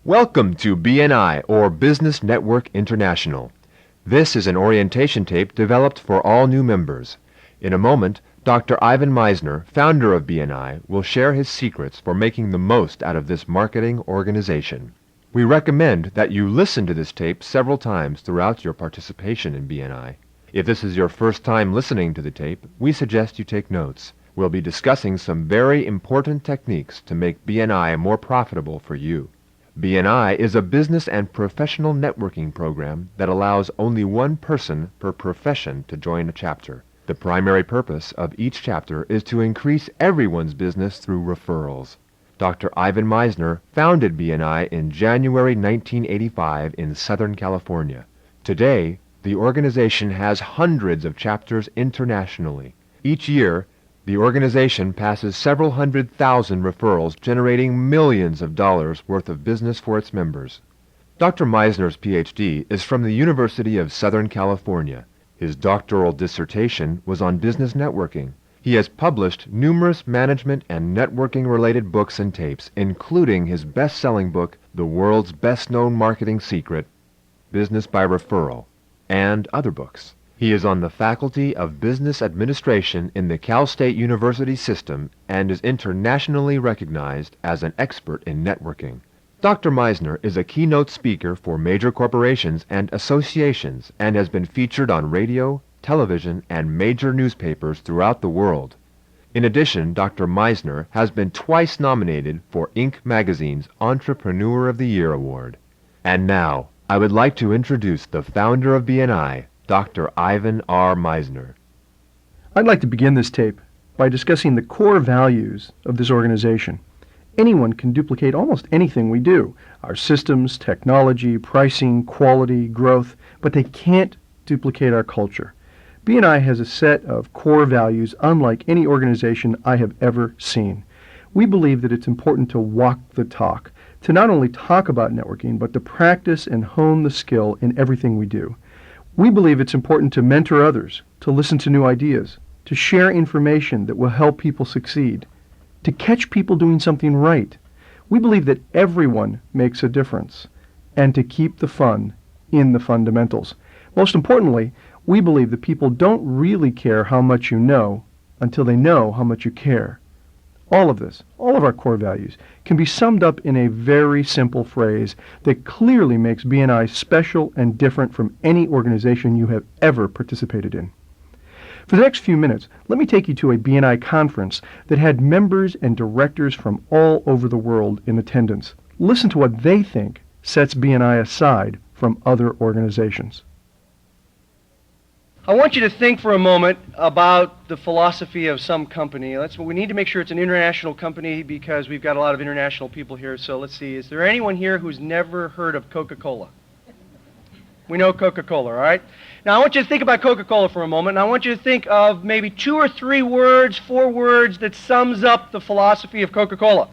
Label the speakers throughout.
Speaker 1: Welcome to BNI, or Business Network International. This is an orientation tape developed for all new members. In a moment, Dr. Ivan Meisner, founder of BNI, will share his secrets for making the most out of this marketing organization. We recommend that you listen to this tape several times throughout your participation in BNI. If this is your first time listening to the tape, we suggest you take notes. We'll be discussing some very important techniques to make BNI more profitable for you. BNI is a business and professional networking program that allows only one person per profession to join a chapter. The primary purpose of each chapter is to increase everyone's business through referrals. Dr. Ivan Meisner founded BNI in January 1985 in Southern California. Today, the organization has hundreds of chapters internationally. Each year, the organization passes several 100,000 referrals, generating millions of dollars worth of business for its members. Dr. Meisner's Ph.D. is from the University of Southern California. His doctoral dissertation was on business networking. He has published numerous management and networking-related books and tapes, including his best-selling book, The World's Best-Known Marketing Secret, Business by Referral, and other books. He is on the Faculty of Business Administration in the Cal State University system and is internationally recognized as an expert in networking. Dr. Meisner is a keynote speaker for major corporations and associations and has been featured on radio, television, and major newspapers throughout the world. In addition, Dr. Meisner has been twice nominated for Inc. magazine's Entrepreneur of the Year award. And now, I would like to introduce the founder of BNI, Dr. Ivan R. Meisner.
Speaker 2: I'd like to begin this tape by discussing the core values of this organization. Anyone can duplicate almost anything we do, our systems, technology, pricing, quality, growth, but they can't duplicate our culture. BNI has a set of core values unlike any organization I have ever seen. We believe that it's important to walk the talk, to not only talk about networking, but to practice and hone the skill in everything we do. We believe it's important to mentor others, to listen to new ideas, to share information that will help people succeed, to catch people doing something right. We believe that everyone makes a difference, and to keep the fun in the fundamentals. Most importantly, we believe that people don't really care how much you know until they know how much you care. All of this, all of our core values, can be summed up in a very simple phrase that clearly makes BNI special and different from any organization you have ever participated in. For the next few minutes, let me take you to a BNI conference that had members and directors from all over the world in attendance. Listen to what they think sets BNI aside from other organizations.
Speaker 3: I want you to think for a moment about the philosophy of some company. We need to make sure it's an international company because we've got a lot of international people here. So let's see, is there anyone here who's never heard of Coca-Cola? We know Coca-Cola, all right? Now I want you to think about Coca-Cola for a moment, and I want you to think of maybe 2 or 3 words, 4 words that sums up the philosophy of Coca-Cola.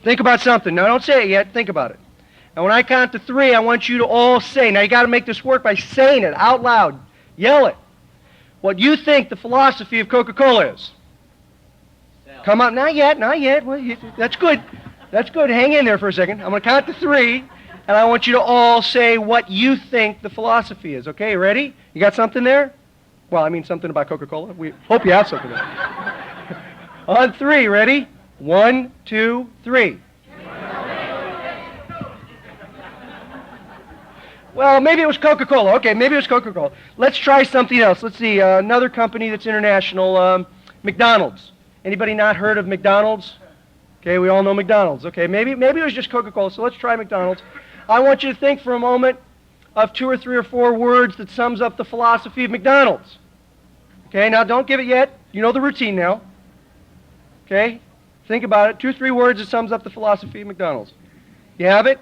Speaker 3: Think about something. Now don't say it yet, think about it. Now when I count to 3, I want you to all say, now you got to make this work by saying it out loud. Yell it. What you think the philosophy of Coca-Cola is. Come on, not yet, not yet. Well, that's good. That's good. Hang in there for a second. I'm going to count to 3, and I want you to all say what you think the philosophy is. Okay, ready? You got something there? Well, I mean something about Coca-Cola. We hope you have something there. On 3, ready? 1, 2, 3. Well, maybe it was Coca-Cola. Okay, maybe it was Coca-Cola. Let's try something else. Let's see, another company that's international, McDonald's. Anybody not heard of McDonald's? Okay, we all know McDonald's. Okay, maybe it was just Coca-Cola, so let's try McDonald's. I want you to think for a moment of 2 or 3 or 4 words that sums up the philosophy of McDonald's. Okay, now don't give it yet. You know the routine now. Okay, think about it. 2 or 3 words that sums up the philosophy of McDonald's. You have it?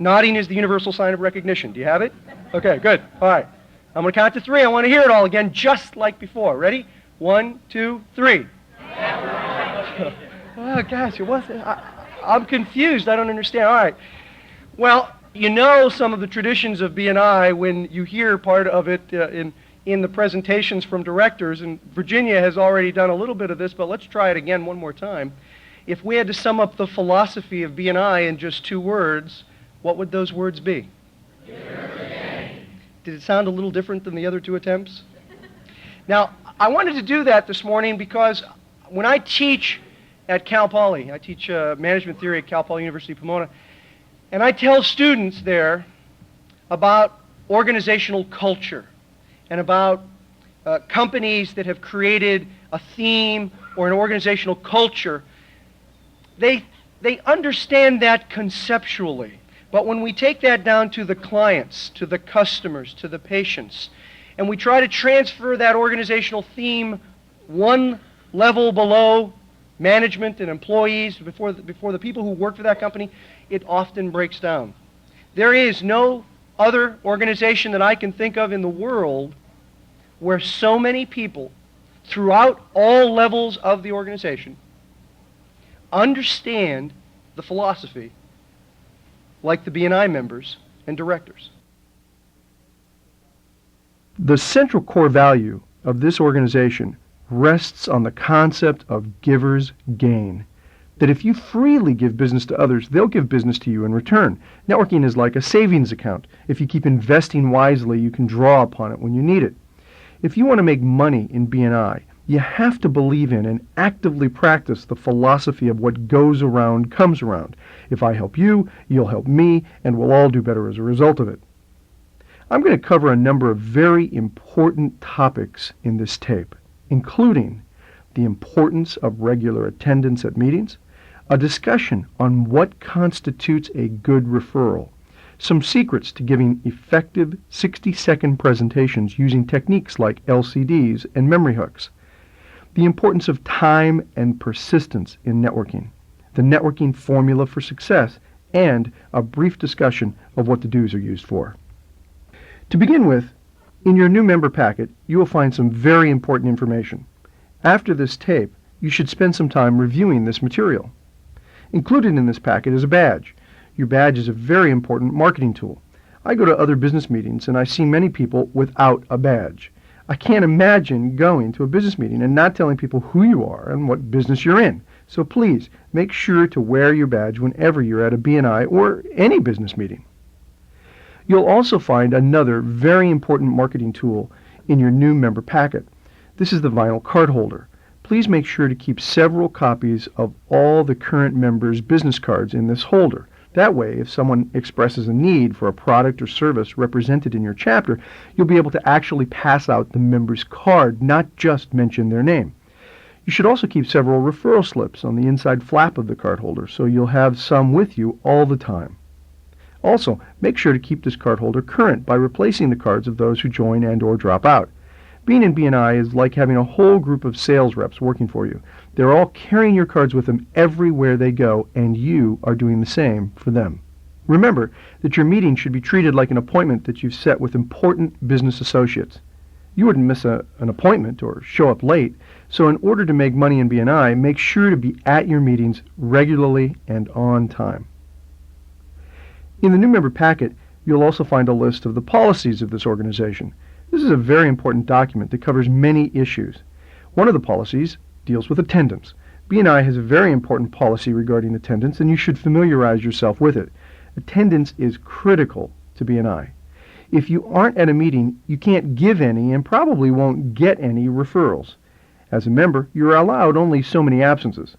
Speaker 3: Nodding is the universal sign of recognition. Do you have it? Okay, good. All right. I'm going to count to 3. I want to hear it all again, just like before. Ready? 1, 2, 3. Oh, gosh, I'm confused. I don't understand. All right. Well, you know some of the traditions of BNI when you hear part of it in the presentations from directors, and Virginia has already done a little bit of this, but let's try it again one more time. if we had to sum up the philosophy of BNI in just 2 words, what would those words be? Did it sound a little different than the other 2 attempts? Now, I wanted to do that this morning because when I teach at Cal Poly, I teach management theory at Cal Poly University, Pomona, and I tell students there about organizational culture and about companies that have created a theme or an organizational culture. They understand that conceptually. But when we take that down to the clients, to the customers, to the patients, and we try to transfer that organizational theme one level below management and employees, before the people who work for that company, it often breaks down. There is no other organization that I can think of in the world where so many people throughout all levels of the organization understand the philosophy like the BNI members and directors.
Speaker 2: The central core value of this organization rests on the concept of giver's gain. That if you freely give business to others, they'll give business to you in return. Networking is like a savings account. If you keep investing wisely, you can draw upon it when you need it. If you want to make money in BNI, you have to believe in and actively practice the philosophy of what goes around comes around. If I help you, you'll help me, and we'll all do better as a result of it. I'm going to cover a number of very important topics in this tape, including the importance of regular attendance at meetings, a discussion on what constitutes a good referral, some secrets to giving effective 60-second presentations using techniques like LCDs and memory hooks, the importance of time and persistence in networking, the networking formula for success, and a brief discussion of what the do's are used for. To begin with, in your new member packet, you will find some very important information. After this tape, you should spend some time reviewing this material. Included in this packet is a badge. Your badge is a very important marketing tool. I go to other business meetings and I see many people without a badge. I can't imagine going to a business meeting and not telling people who you are and what business you're in. So please, make sure to wear your badge whenever you're at a BNI or any business meeting. You'll also find another very important marketing tool in your new member packet. This is the vinyl card holder. Please make sure to keep several copies of all the current members' business cards in this holder. That way, if someone expresses a need for a product or service represented in your chapter, you'll be able to actually pass out the member's card, not just mention their name. You should also keep several referral slips on the inside flap of the card holder, so you'll have some with you all the time. Also, make sure to keep this card holder current by replacing the cards of those who join and or drop out. Being in BNI is like having a whole group of sales reps working for you. They're all carrying your cards with them everywhere they go, and you are doing the same for them. Remember that your meeting should be treated like an appointment that you've set with important business associates. You wouldn't miss an appointment or show up late, so in order to make money in BNI, make sure to be at your meetings regularly and on time. In the new member packet, you'll also find a list of the policies of this organization. This is a very important document that covers many issues. One of the policies deals with attendance. BNI has a very important policy regarding attendance, and you should familiarize yourself with it. Attendance is critical to BNI. If you aren't at a meeting, you can't give any and probably won't get any referrals. As a member, you're allowed only so many absences.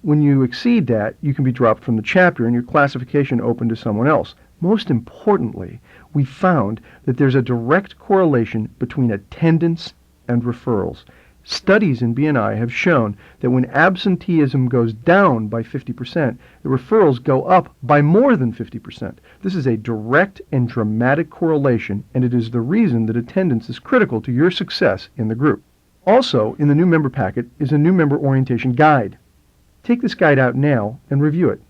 Speaker 2: When you exceed that, you can be dropped from the chapter and your classification open to someone else. Most importantly, we found that there's a direct correlation between attendance and referrals. Studies in BNI have shown that when absenteeism goes down by 50%, the referrals go up by more than 50%. This is a direct and dramatic correlation, and it is the reason that attendance is critical to your success in the group. Also, in the new member packet is a new member orientation guide. Take this guide out now and review it.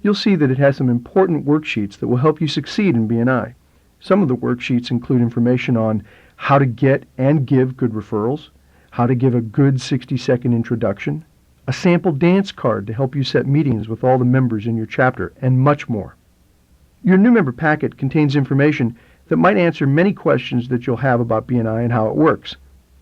Speaker 2: You'll see that it has some important worksheets that will help you succeed in BNI. Some of the worksheets include information on how to get and give good referrals, how to give a good 60-second introduction, a sample dance card to help you set meetings with all the members in your chapter, and much more. Your new member packet contains information that might answer many questions that you'll have about BNI and how it works.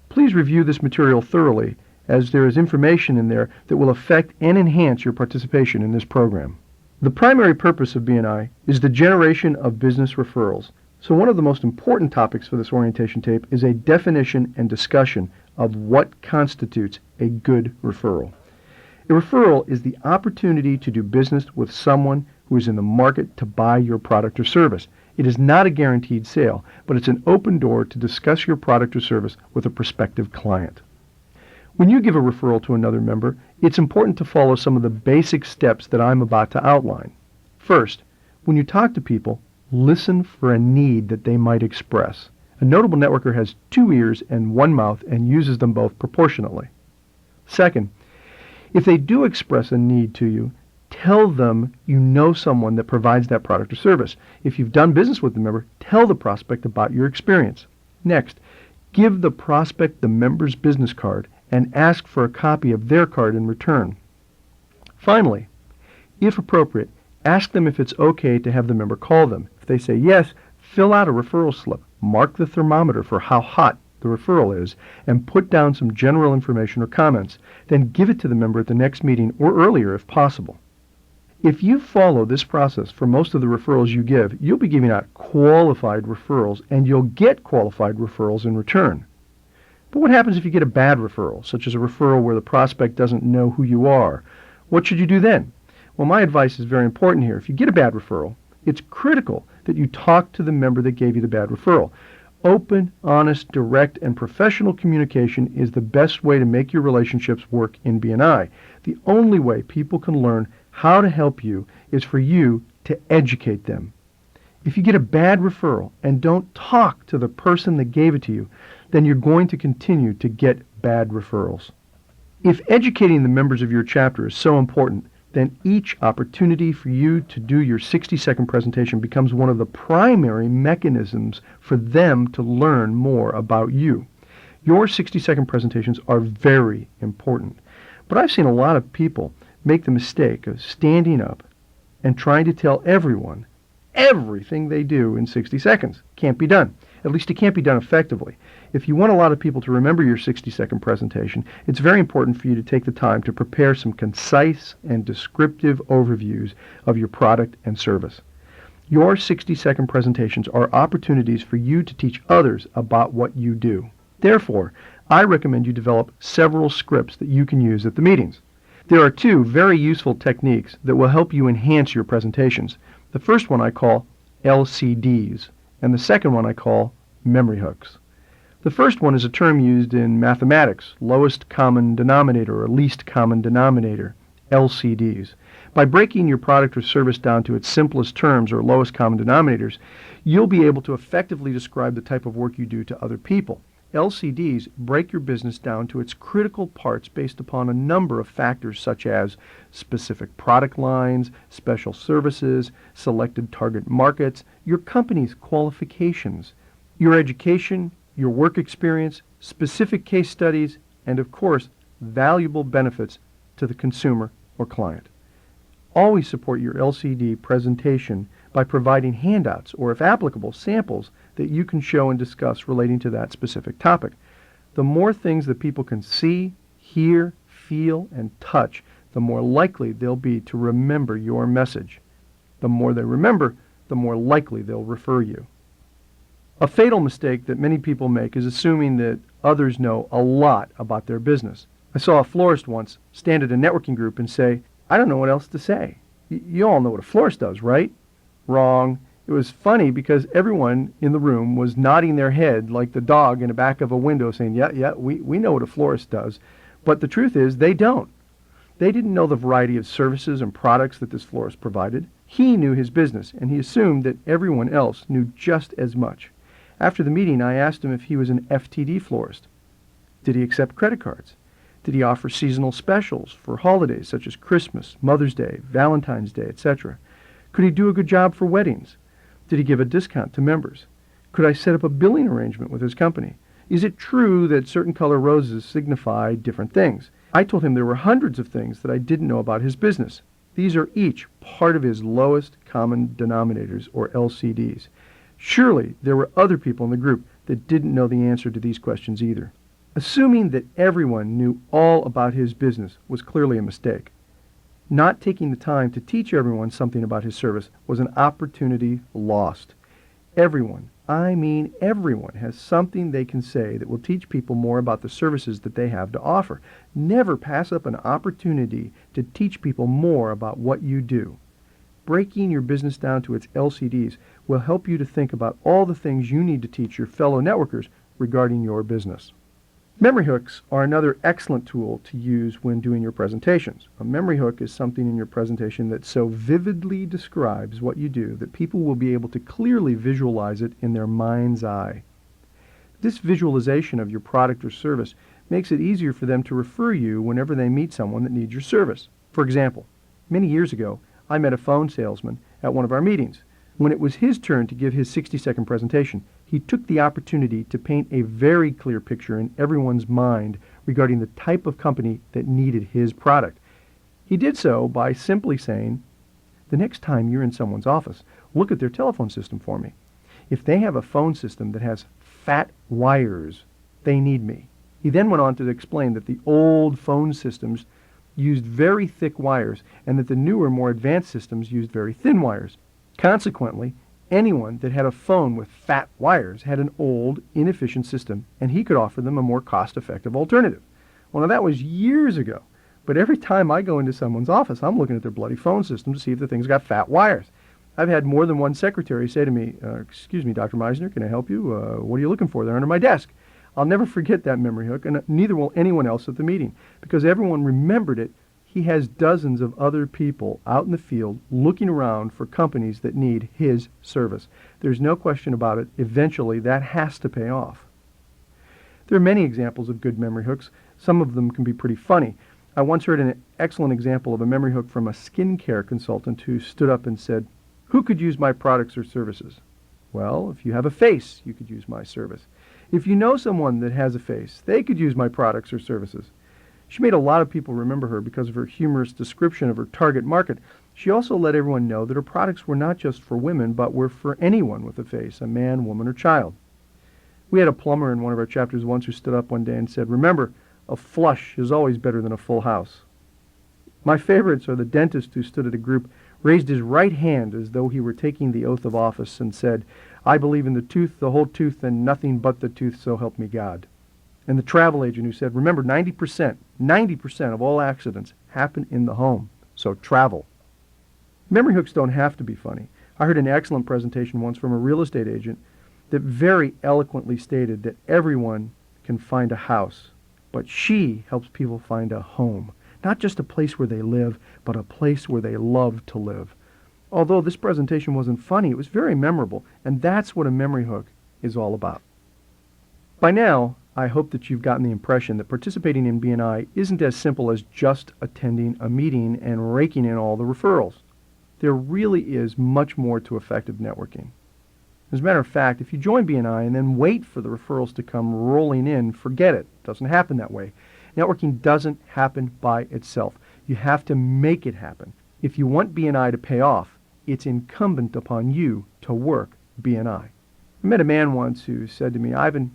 Speaker 2: Please review this material thoroughly as there is information in there that will affect and enhance your participation in this program. The primary purpose of BNI is the generation of business referrals. So one of the most important topics for this orientation tape is a definition and discussion of what constitutes a good referral. A referral is the opportunity to do business with someone who is in the market to buy your product or service. It is not a guaranteed sale, but it's an open door to discuss your product or service with a prospective client. When you give a referral to another member, it's important to follow some of the basic steps that I'm about to outline. First, when you talk to people, listen for a need that they might express. A notable networker has 2 ears and 1 mouth and uses them both proportionately. Second, if they do express a need to you, tell them you know someone that provides that product or service. If you've done business with the member, tell the prospect about your experience. Next, give the prospect the member's business card and ask for a copy of their card in return. Finally, if appropriate, ask them if it's okay to have the member call them. If they say yes, fill out a referral slip, mark the thermometer for how hot the referral is, and put down some general information or comments. Then give it to the member at the next meeting or earlier if possible. If you follow this process for most of the referrals you give, you'll be giving out qualified referrals, and you'll get qualified referrals in return. But what happens if you get a bad referral, such as a referral where the prospect doesn't know who you are? What should you do then? Well, my advice is very important here. If you get a bad referral, it's critical that you talk to the member that gave you the bad referral. Open, honest, direct, and professional communication is the best way to make your relationships work in BNI. The only way people can learn how to help you is for you to educate them. If you get a bad referral and don't talk to the person that gave it to you, then you're going to continue to get bad referrals. If educating the members of your chapter is so important, then each opportunity for you to do your 60-second presentation becomes one of the primary mechanisms for them to learn more about you. Your 60-second presentations are very important, but I've seen a lot of people make the mistake of standing up and trying to tell everyone everything they do in 60 seconds. Can't be done. At least it can't be done effectively. If you want a lot of people to remember your 60-second presentation, it's very important for you to take the time to prepare some concise and descriptive overviews of your product and service. Your 60-second presentations are opportunities for you to teach others about what you do. Therefore, I recommend you develop several scripts that you can use at the meetings. There are 2 very useful techniques that will help you enhance your presentations. The first one I call LCDs, and the second one I call memory hooks. The first one is a term used in mathematics, lowest common denominator or least common denominator, LCDs. By breaking your product or service down to its simplest terms or lowest common denominators, you'll be able to effectively describe the type of work you do to other people. LCDs break your business down to its critical parts based upon a number of factors such as specific product lines, special services, selected target markets, your company's qualifications, your education, your work experience, specific case studies, and of course, valuable benefits to the consumer or client. Always support your LCD presentation by providing handouts or, if applicable, samples that you can show and discuss relating to that specific topic. The more things that people can see, hear, feel, and touch, the more likely they'll be to remember your message. The more they remember, the more likely they'll refer you. A fatal mistake that many people make is assuming that others know a lot about their business. I saw a florist once stand at a networking group and say, "I don't know what else to say. You all know what a florist does, right?" Wrong. It was funny because everyone in the room was nodding their head like the dog in the back of a window saying, yeah, we know what a florist does. But the truth is they don't. They didn't know the variety of services and products that this florist provided. He knew his business, and he assumed that everyone else knew just as much. After the meeting, I asked him if he was an FTD florist. Did he accept credit cards? Did he offer seasonal specials for holidays such as Christmas, Mother's Day, Valentine's Day, etc.? Could he do a good job for weddings? Did he give a discount to members? Could I set up a billing arrangement with his company? Is it true that certain color roses signify different things? I told him there were hundreds of things that I didn't know about his business. These are each part of his lowest common denominators, or LCDs. Surely there were other people in the group that didn't know the answer to these questions either. Assuming that everyone knew all about his business was clearly a mistake. Not taking the time to teach everyone something about his service was an opportunity lost. Everyone, I mean everyone, has something they can say that will teach people more about the services that they have to offer. Never pass up an opportunity to teach people more about what you do. Breaking your business down to its LCDs will help you to think about all the things you need to teach your fellow networkers regarding your business. Memory hooks are another excellent tool to use when doing your presentations. A memory hook is something in your presentation that so vividly describes what you do that people will be able to clearly visualize it in their mind's eye. This visualization of your product or service makes it easier for them to refer you whenever they meet someone that needs your service. For example, many years ago, I met a phone salesman at one of our meetings. When it was his turn to give his 60-second presentation, he took the opportunity to paint a very clear picture in everyone's mind regarding the type of company that needed his product. He did so by simply saying, "The next time you're in someone's office, look at their telephone system for me. If they have a phone system that has fat wires, they need me." He then went on to explain that the old phone systems used very thick wires and that the newer, more advanced systems used very thin wires. Consequently, anyone that had a phone with fat wires had an old, inefficient system, and he could offer them a more cost-effective alternative. Well, now that was years ago, but every time I go into someone's office, I'm looking at their bloody phone system to see if the thing's got fat wires. I've had more than one secretary say to me, "Excuse me, Dr. Meisner, can I help you? What are you looking for there under my desk?" I'll never forget that memory hook, and neither will anyone else at the meeting, because everyone remembered it. He has dozens of other people out in the field looking around for companies that need his service. There's no question about it. Eventually, that has to pay off. There are many examples of good memory hooks. Some of them can be pretty funny. I once heard an excellent example of a memory hook from a skincare consultant who stood up and said, "Who could use my products or services?" Well, if you have a face, you could use my service. If you know someone that has a face, they could use my products or services. She made a lot of people remember her because of her humorous description of her target market. She also let everyone know that her products were not just for women, but were for anyone with a face, a man, woman, or child. We had a plumber in one of our chapters once who stood up one day and said, "Remember, a flush is always better than a full house." My favorites are the dentist who stood at a group, raised his right hand as though he were taking the oath of office, and said, "I believe in the tooth, the whole tooth, and nothing but the tooth, so help me God." And the travel agent who said, "Remember, 90% of all accidents happen in the home, so travel." Memory hooks don't have to be funny. I heard an excellent presentation once from a real estate agent that very eloquently stated that everyone can find a house, but she helps people find a home. Not just a place where they live, but a place where they love to live. Although this presentation wasn't funny, it was very memorable, and that's what a memory hook is all about. By now, I hope that you've gotten the impression that participating in BNI isn't as simple as just attending a meeting and raking in all the referrals. There really is much more to effective networking. As a matter of fact, if you join BNI and then wait for the referrals to come rolling in, forget it. It doesn't happen that way. Networking doesn't happen by itself. You have to make it happen. If you want BNI to pay off, it's incumbent upon you to work BNI. I met a man once who said to me, "Ivan,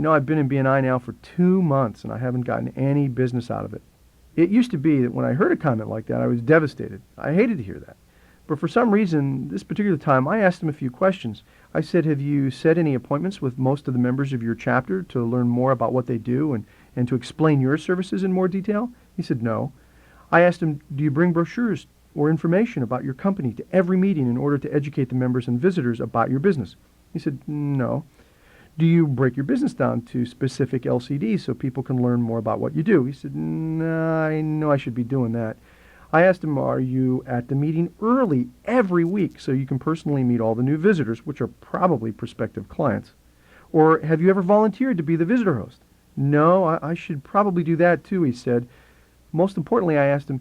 Speaker 2: I've been in BNI now for 2 months and I haven't gotten any business out of it." It used to be that when I heard a comment like that, I was devastated. I hated to hear that. But for some reason, this particular time, I asked him a few questions. I said, "Have you set any appointments with most of the members of your chapter to learn more about what they do and to explain your services in more detail?" He said, "No." I asked him, "Do you bring brochures or information about your company to every meeting in order to educate the members and visitors about your business?" He said, "No." "Do you break your business down to specific LCDs so people can learn more about what you do?" He said, "No, I know I should be doing that." I asked him, "Are you at the meeting early every week so you can personally meet all the new visitors, which are probably prospective clients? Or have you ever volunteered to be the visitor host?" "No, I should probably do that too," he said. Most importantly, I asked him,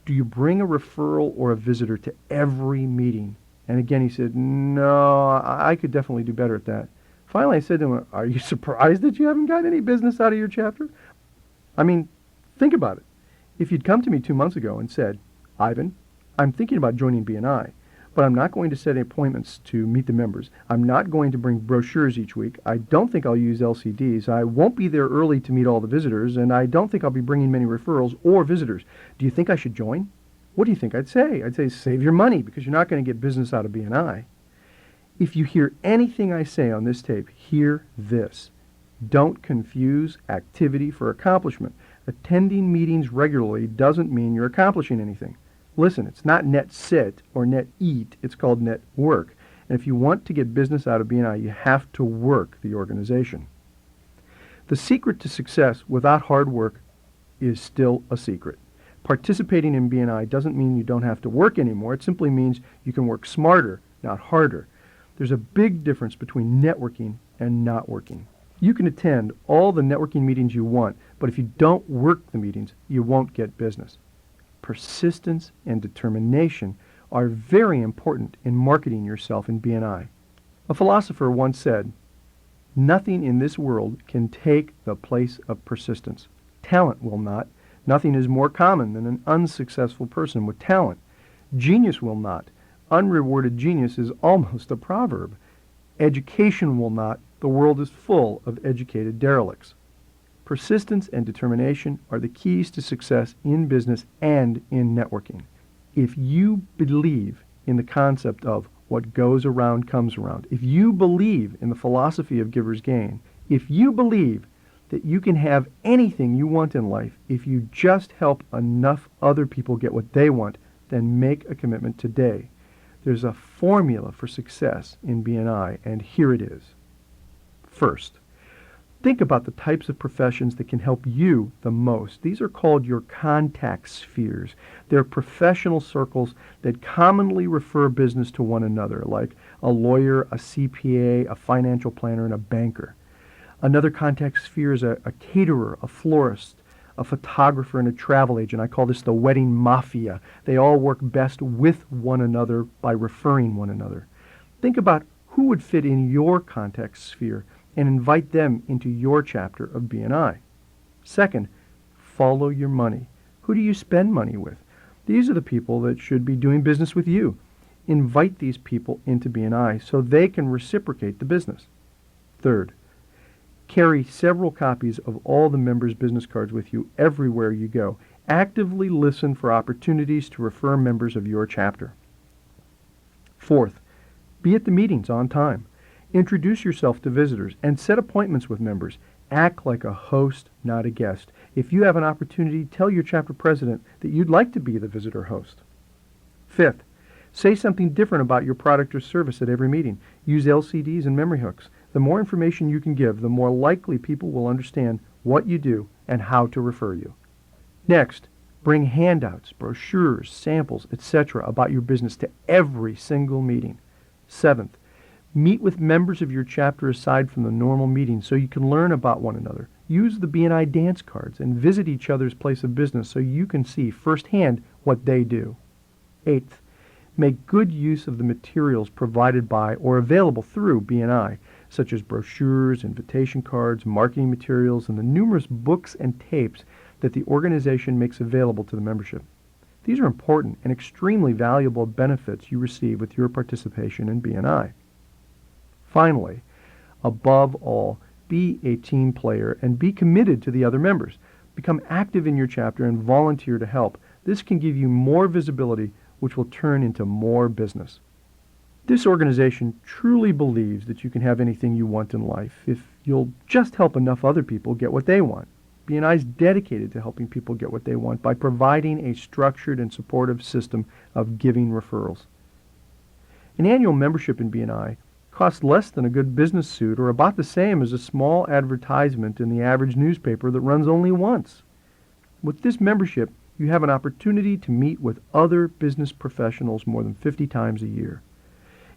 Speaker 2: "Do you bring a referral or a visitor to every meeting?" And again, he said, "No, I could definitely do better at that." Finally, I said to him, "Are you surprised that you haven't gotten any business out of your chapter?" I mean, think about it. If you'd come to me 2 months ago and said, "Ivan, I'm thinking about joining BNI, But I'm not going to set appointments to meet the members. I'm not going to bring brochures each week. I don't think I'll use LCDs. I won't be there early to meet all the visitors, and I don't think I'll be bringing many referrals or visitors. Do you think I should join? What do you think I'd say? I'd say save your money because you're not going to get business out of BNI. If you hear anything I say on this tape, hear this. Don't confuse activity for accomplishment. Attending meetings regularly doesn't mean you're accomplishing anything. Listen, it's not net sit or net eat. It's called net work. And if you want to get business out of BNI, you have to work the organization. The secret to success without hard work is still a secret. Participating in BNI doesn't mean you don't have to work anymore. It simply means you can work smarter, not harder. There's a big difference between networking and not working. You can attend all the networking meetings you want, but if you don't work the meetings, you won't get business. Persistence and determination are very important in marketing yourself in BNI. A philosopher once said, "Nothing in this world can take the place of persistence. Talent will not. Nothing is more common than an unsuccessful person with talent. Genius will not. Unrewarded genius is almost a proverb. Education will not. The world is full of educated derelicts." Persistence and determination are the keys to success in business and in networking. If you believe in the concept of what goes around comes around, if you believe in the philosophy of giver's gain, if you believe that you can have anything you want in life if you just help enough other people get what they want, then make a commitment today. There's a formula for success in BNI, and here it is. First, think about the types of professions that can help you the most. These are called your contact spheres. They're professional circles that commonly refer business to one another, like a lawyer, a CPA, a financial planner, and a banker. Another contact sphere is a caterer, a florist, a photographer, and a travel agent. I call this the wedding mafia. They all work best with one another by referring one another. Think about who would fit in your contact sphere and invite them into your chapter of BNI. Second, follow your money. Who do you spend money with? These are the people that should be doing business with you. Invite these people into BNI so they can reciprocate the business. Third, carry several copies of all the members' business cards with you everywhere you go. Actively listen for opportunities to refer members of your chapter. Fourth, be at the meetings on time. Introduce yourself to visitors and set appointments with members. Act like a host, not a guest. If you have an opportunity, tell your chapter president that you'd like to be the visitor host. Fifth, say something different about your product or service at every meeting. Use LCDs and memory hooks. The more information you can give, the more likely people will understand what you do and how to refer you. Next, bring handouts, brochures, samples, etc. about your business to every single meeting. Seventh, meet with members of your chapter aside from the normal meetings so you can learn about one another. Use the BNI dance cards and visit each other's place of business so you can see firsthand what they do. Eighth, make good use of the materials provided by or available through BNI, such as brochures, invitation cards, marketing materials, and the numerous books and tapes that the organization makes available to the membership. These are important and extremely valuable benefits you receive with your participation in BNI. Finally, above all, be a team player and be committed to the other members. Become active in your chapter and volunteer to help. This can give you more visibility, which will turn into more business. This organization truly believes that you can have anything you want in life if you'll just help enough other people get what they want. BNI is dedicated to helping people get what they want by providing a structured and supportive system of giving referrals. An annual membership in BNI costs less than a good business suit or about the same as a small advertisement in the average newspaper that runs only once. With this membership, you have an opportunity to meet with other business professionals more than 50 times a year.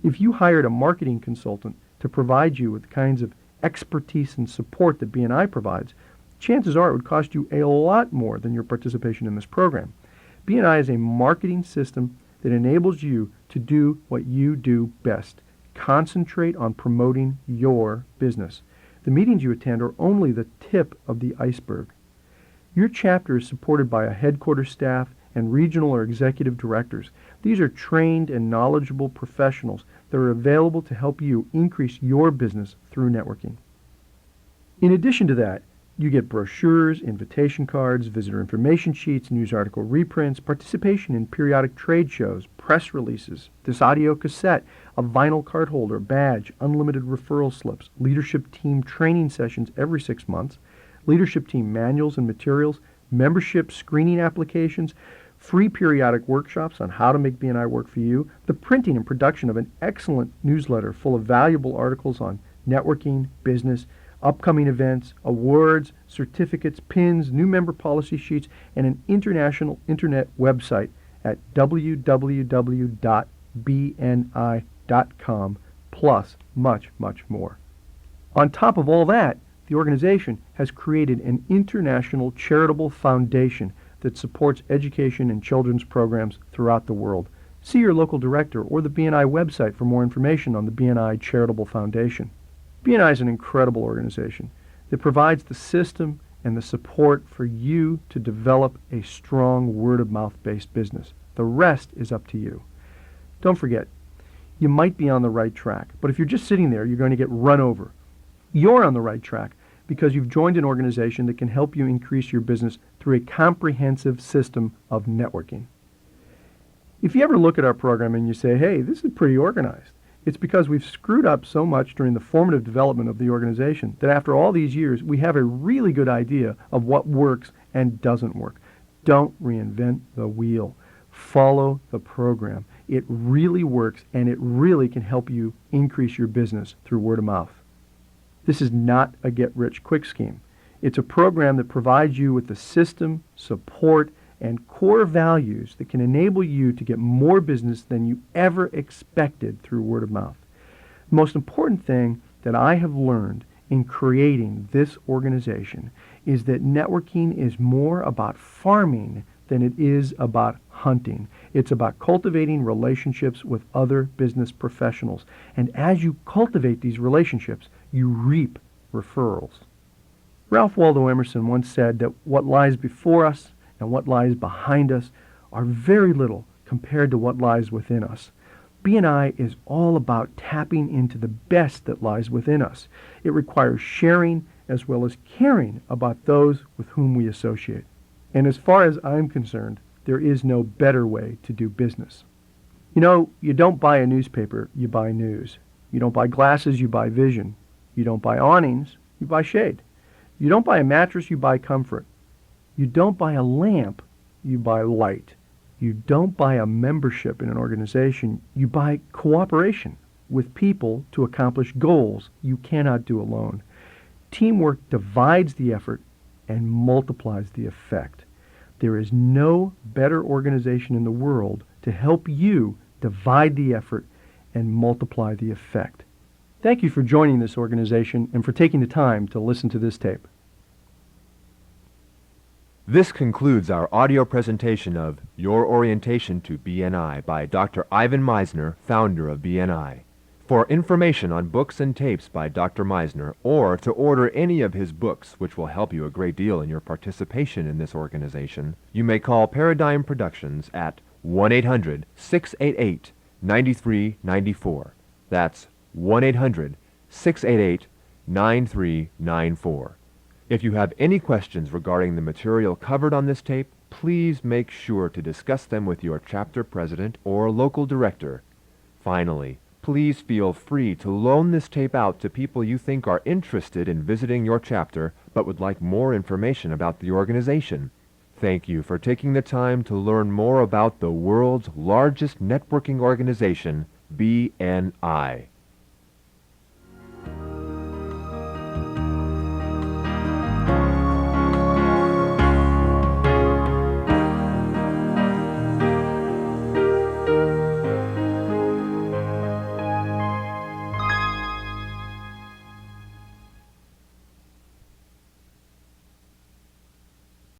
Speaker 2: If you hired a marketing consultant to provide you with the kinds of expertise and support that BNI provides, chances are it would cost you a lot more than your participation in this program. BNI is a marketing system that enables you to do what you do best. Concentrate on promoting your business. The meetings you attend are only the tip of the iceberg. Your chapter is supported by a headquarters staff and regional or executive directors. These are trained and knowledgeable professionals that are available to help you increase your business through networking. In addition to that, you get brochures, invitation cards, visitor information sheets, news article reprints, participation in periodic trade shows, press releases, this audio cassette, a vinyl card holder, badge, unlimited referral slips, leadership team training sessions every 6 months, leadership team manuals and materials, membership screening applications, free periodic workshops on how to make BNI work for you, the printing and production of an excellent newsletter full of valuable articles on networking, business, upcoming events, awards, certificates, pins, new member policy sheets, and an international internet website at www.bni.com, plus much, much more. On top of all that, the organization has created an international charitable foundation that supports education and children's programs throughout the world. See your local director or the BNI website for more information on the BNI Charitable Foundation. BNI is an incredible organization that provides the system and the support for you to develop a strong word-of-mouth based business. The rest is up to you. Don't forget, you might be on the right track, but if you're just sitting there, you're going to get run over. You're on the right track because you've joined an organization that can help you increase your business through a comprehensive system of networking. If you ever look at our program and you say, hey, this is pretty organized, it's because we've screwed up so much during the formative development of the organization that after all these years, we have a really good idea of what works and doesn't work. Don't reinvent the wheel. Follow the program. It really works, and it really can help you increase your business through word of mouth. This is not a get-rich-quick scheme. It's a program that provides you with the system, support, and core values that can enable you to get more business than you ever expected through word of mouth. The most important thing that I have learned in creating this organization is that networking is more about farming than it is about hunting. It's about cultivating relationships with other business professionals. And as you cultivate these relationships, you reap referrals. Ralph Waldo Emerson once said that what lies before us and what lies behind us are very little compared to what lies within us. BNI is all about tapping into the best that lies within us. It requires sharing as well as caring about those with whom we associate. And as far as I'm concerned, there is no better way to do business. You know, you don't buy a newspaper, you buy news. You don't buy glasses, you buy vision. You don't buy awnings, you buy shade. You don't buy a mattress, you buy comfort. You don't buy a lamp, you buy light. You don't buy a membership in an organization, you buy cooperation with people to accomplish goals you cannot do alone. Teamwork divides the effort and multiplies the effect. There is no better organization in the world to help you divide the effort and multiply the effect. Thank you for joining this organization and for taking the time to listen to this tape.
Speaker 1: This concludes our audio presentation of Your Orientation to BNI by Dr. Ivan Meisner, founder of BNI. For information on books and tapes by Dr. Meisner, or to order any of his books, which will help you a great deal in your participation in this organization, you may call Paradigm Productions at 1-800-688-9394. That's 1-800-688-9394. If you have any questions regarding the material covered on this tape, please make sure to discuss them with your chapter president or local director. Finally, please feel free to loan this tape out to people you think are interested in visiting your chapter but would like more information about the organization. Thank you for taking the time to learn more about the world's largest networking organization, BNI.